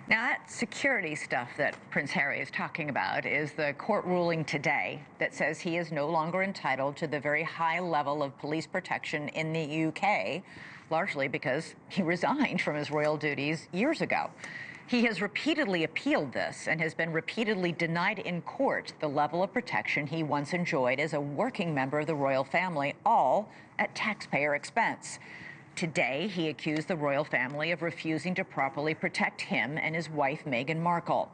Now, that security stuff that Prince Harry is talking about is the court ruling today that says he is no longer entitled to the very high level of police protection in the UK, largely because he resigned from his royal duties years ago. He has repeatedly appealed this and has been repeatedly denied in court the level of protection he once enjoyed as a working member of the royal family, all at taxpayer expense. Today, he accused the royal family of refusing to properly protect him and his wife, Meghan Markle.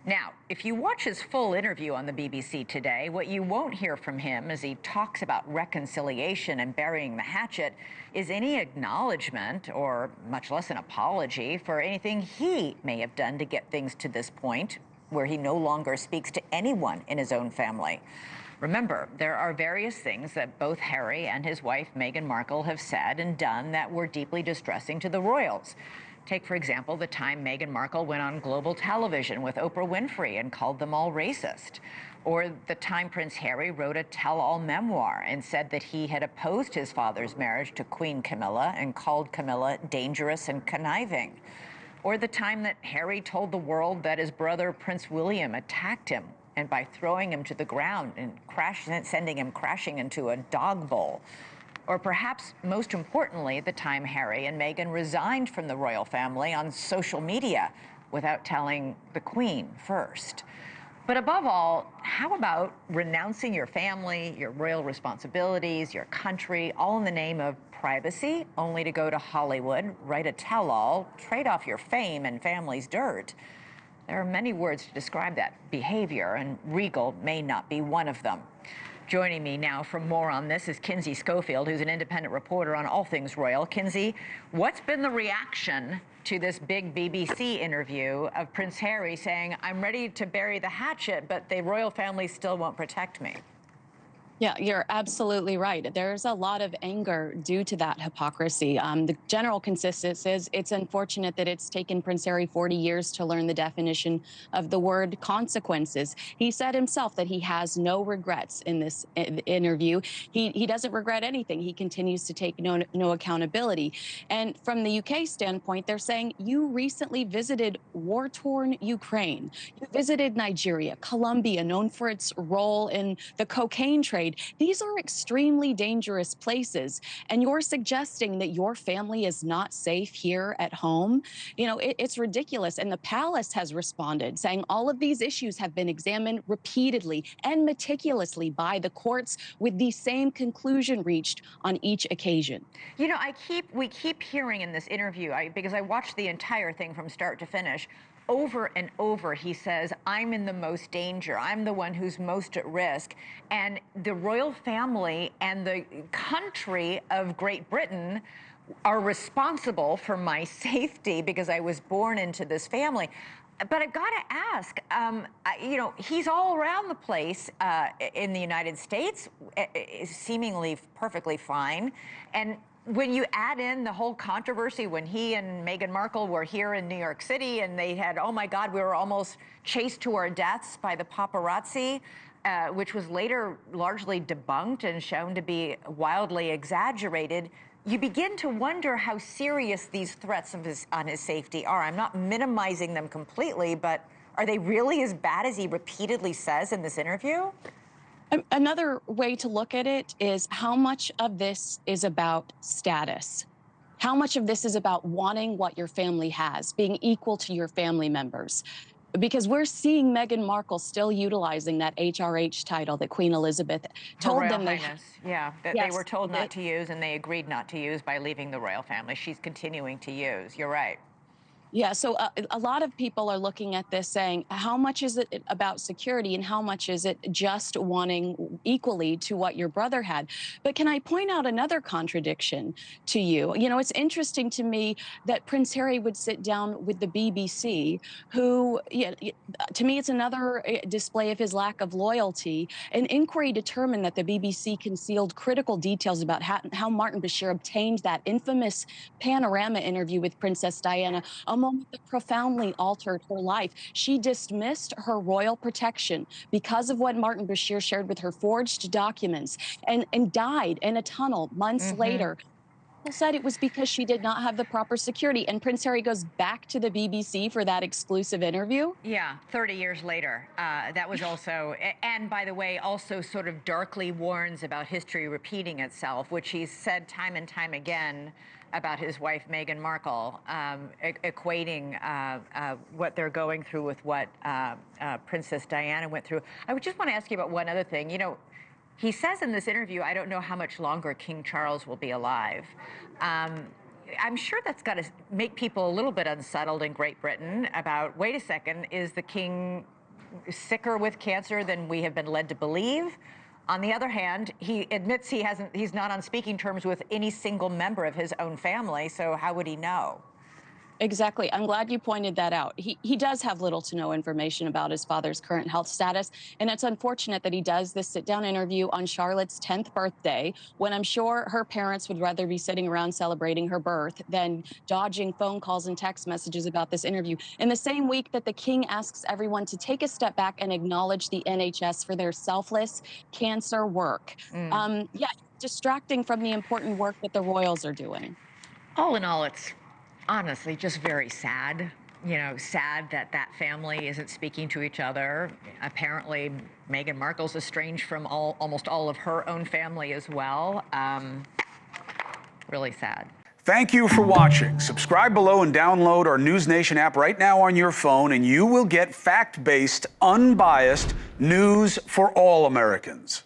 Now, if you watch his full interview on the BBC today, what you won't hear from him as he talks about reconciliation and burying the hatchet is any acknowledgement, or much less an apology, for anything he may have done to get things to this point where he no longer speaks to anyone in his own family. Remember, there are various things that both Harry and his wife, Meghan Markle, have said and done that were deeply distressing to the royals. Take, for example, the time Meghan Markle went on global television with Oprah Winfrey and called them all racist. Or the time Prince Harry wrote a tell-all memoir and said that he had opposed his father's marriage to Queen Camilla and called Camilla dangerous and conniving. Or the time that Harry told the world that his brother Prince William attacked him, and by throwing him to the ground and sending him crashing into a dog bowl. Or perhaps most importantly, the time Harry and Meghan resigned from the royal family on social media without telling the Queen first. But above all, how about renouncing your family, your royal responsibilities, your country, all in the name of privacy, only to go to Hollywood, write a tell-all, trade off your fame and family's dirt? There are many words to describe that behavior, and regal may not be one of them. Joining me now for more on this is Kinsey Schofield, who's an independent reporter on all things royal. Kinsey, what's been the reaction to this big BBC interview of Prince Harry saying, I'm ready to bury the hatchet, but the royal family still won't protect me? Yeah, you're absolutely right. There's a lot of anger due to that hypocrisy. The general consensus is it's unfortunate that it's taken Prince Harry 40 years to learn the definition of the word consequences. He said himself that he has no regrets in this interview. He doesn't regret anything. He continues to take no accountability. And from the UK standpoint, they're saying you recently visited war-torn Ukraine. You visited Nigeria, Colombia, known for its role in the cocaine trade. These are extremely dangerous places, and you're suggesting that your family is not safe here at home. You know, it's ridiculous. And the palace has responded, saying all of these issues have been examined repeatedly and meticulously by the courts, with the same conclusion reached on each occasion. You know, we keep hearing in this interview, because I watched the entire thing from start to finish, over and over, he says, I'm in the most danger. I'm the one who's most at risk. And the royal family and the country of Great Britain are responsible for my safety because I was born into this family. But I've got to ask, you know, he's all around the place in the United States, seemingly perfectly fine. And when you add in the whole controversy when he and Meghan Markle were here in New York City and they had, oh my God, we were almost chased to our deaths by the paparazzi, which was later largely debunked and shown to be wildly exaggerated, you begin to wonder how serious these threats on his safety are. I'm not minimizing them completely, but are they really as bad as he repeatedly says in this interview? Another way to look at it is how much of this is about status. How much of this is about wanting what your family has, being equal to your family members? Because we're seeing Meghan Markle still utilizing that HRH title that Queen Elizabeth told them they Highness, yeah, that they were told not to use and they agreed not to use by leaving the royal family. She's continuing to use. You're right. Yeah, so a lot of people are looking at this saying, how much is it about security and how much is it just wanting equally to what your brother had? But can I point out another contradiction to you? You know, it's interesting to me that Prince Harry would sit down with the BBC, who, yeah, to me, it's another display of his lack of loyalty. An inquiry determined that the BBC concealed critical details about how Martin Bashir obtained that infamous panorama interview with Princess Diana, a moment that profoundly altered her life. She dismissed her royal protection because of what Martin Bashir shared with her forged documents and died in a tunnel months later. said it was because she did not have the proper security. And Prince Harry goes back to the BBC for that exclusive interview. Yeah, 30 years later. That was also, and by the way, also sort of darkly warns about history repeating itself, which he's said time and time again about his wife, Meghan Markle, equating what they're going through with what Princess Diana went through. I would just want to ask you about one other thing. You know, he says in this interview, I don't know how much longer King Charles will be alive. I'm sure that's got to make people a little bit unsettled in Great Britain about, wait a second, is the king sicker with cancer than we have been led to believe? On the other hand, he admits he's not on speaking terms with any single member of his own family, so how would he know? Exactly. I'm glad you pointed that out. He does have little to no information about his father's current health status. And it's unfortunate that he does this sit down interview on Charlotte's 10th birthday, when I'm sure her parents would rather be sitting around celebrating her birth than dodging phone calls and text messages about this interview. In the same week that the king asks everyone to take a step back and acknowledge the NHS for their selfless cancer work. Yeah, distracting from the important work that the royals are doing. All in all, it's honestly just very sad. You know, sad that that family isn't speaking to each other. Apparently, Meghan Markle's estranged from almost all of her own family as well. Really sad. Thank you for watching. Subscribe below and download our NewsNation app right now on your phone, and you will get fact-based, unbiased news for all Americans.